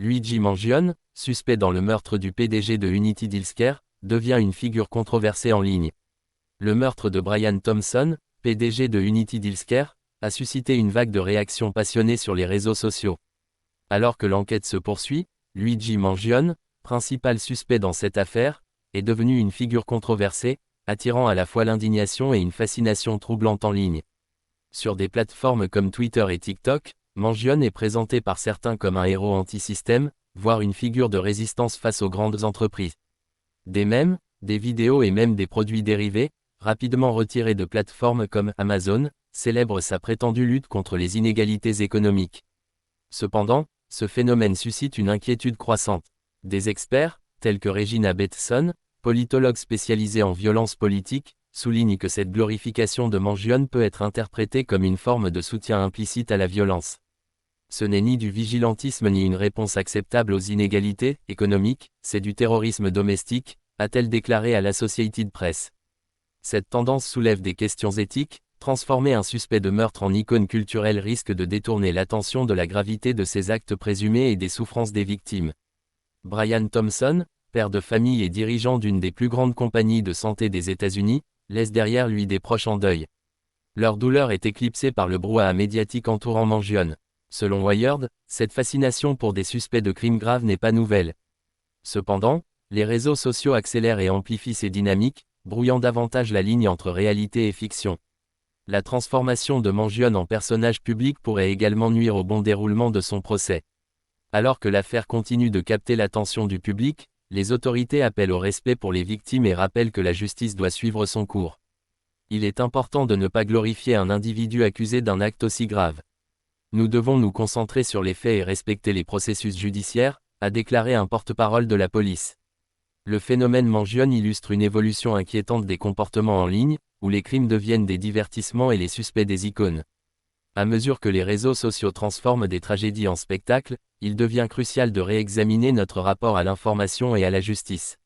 Luigi Mangione, suspect dans le meurtre du PDG de Unity Healthcare, devient une figure controversée en ligne. Le meurtre de Brian Thompson, PDG de Unity Healthcare, a suscité une vague de réactions passionnées sur les réseaux sociaux. Alors que l'enquête se poursuit, Luigi Mangione, principal suspect dans cette affaire, est devenu une figure controversée, attirant à la fois l'indignation et une fascination troublante en ligne. Sur des plateformes comme Twitter et TikTok, Mangione est présenté par certains comme un héros anti-système, voire une figure de résistance face aux grandes entreprises. Des mèmes, des vidéos et même des produits dérivés, rapidement retirés de plateformes comme Amazon, célèbrent sa prétendue lutte contre les inégalités économiques. Cependant, ce phénomène suscite une inquiétude croissante. Des experts, tels que Regina Bateson, politologue spécialisée en violence politique, soulignent que cette glorification de Mangione peut être interprétée comme une forme de soutien implicite à la violence. Ce n'est ni du vigilantisme ni une réponse acceptable aux inégalités économiques, c'est du terrorisme domestique, a-t-elle déclaré à l'Associated Press. Cette tendance soulève des questions éthiques. Transformer un suspect de meurtre en icône culturelle risque de détourner l'attention de la gravité de ses actes présumés et des souffrances des victimes. Brian Thompson, père de famille et dirigeant d'une des plus grandes compagnies de santé des États-Unis, laisse derrière lui des proches en deuil. Leur douleur est éclipsée par le brouhaha médiatique entourant Mangione. Selon Wired, cette fascination pour des suspects de crimes graves n'est pas nouvelle. Cependant, les réseaux sociaux accélèrent et amplifient ces dynamiques, brouillant davantage la ligne entre réalité et fiction. La transformation de Mangione en personnage public pourrait également nuire au bon déroulement de son procès. Alors que l'affaire continue de capter l'attention du public, les autorités appellent au respect pour les victimes et rappellent que la justice doit suivre son cours. Il est important de ne pas glorifier un individu accusé d'un acte aussi grave. Nous devons nous concentrer sur les faits et respecter les processus judiciaires, a déclaré un porte-parole de la police. Le phénomène Mangione illustre une évolution inquiétante des comportements en ligne, où les crimes deviennent des divertissements et les suspects des icônes. À mesure que les réseaux sociaux transforment des tragédies en spectacles, il devient crucial de réexaminer notre rapport à l'information et à la justice.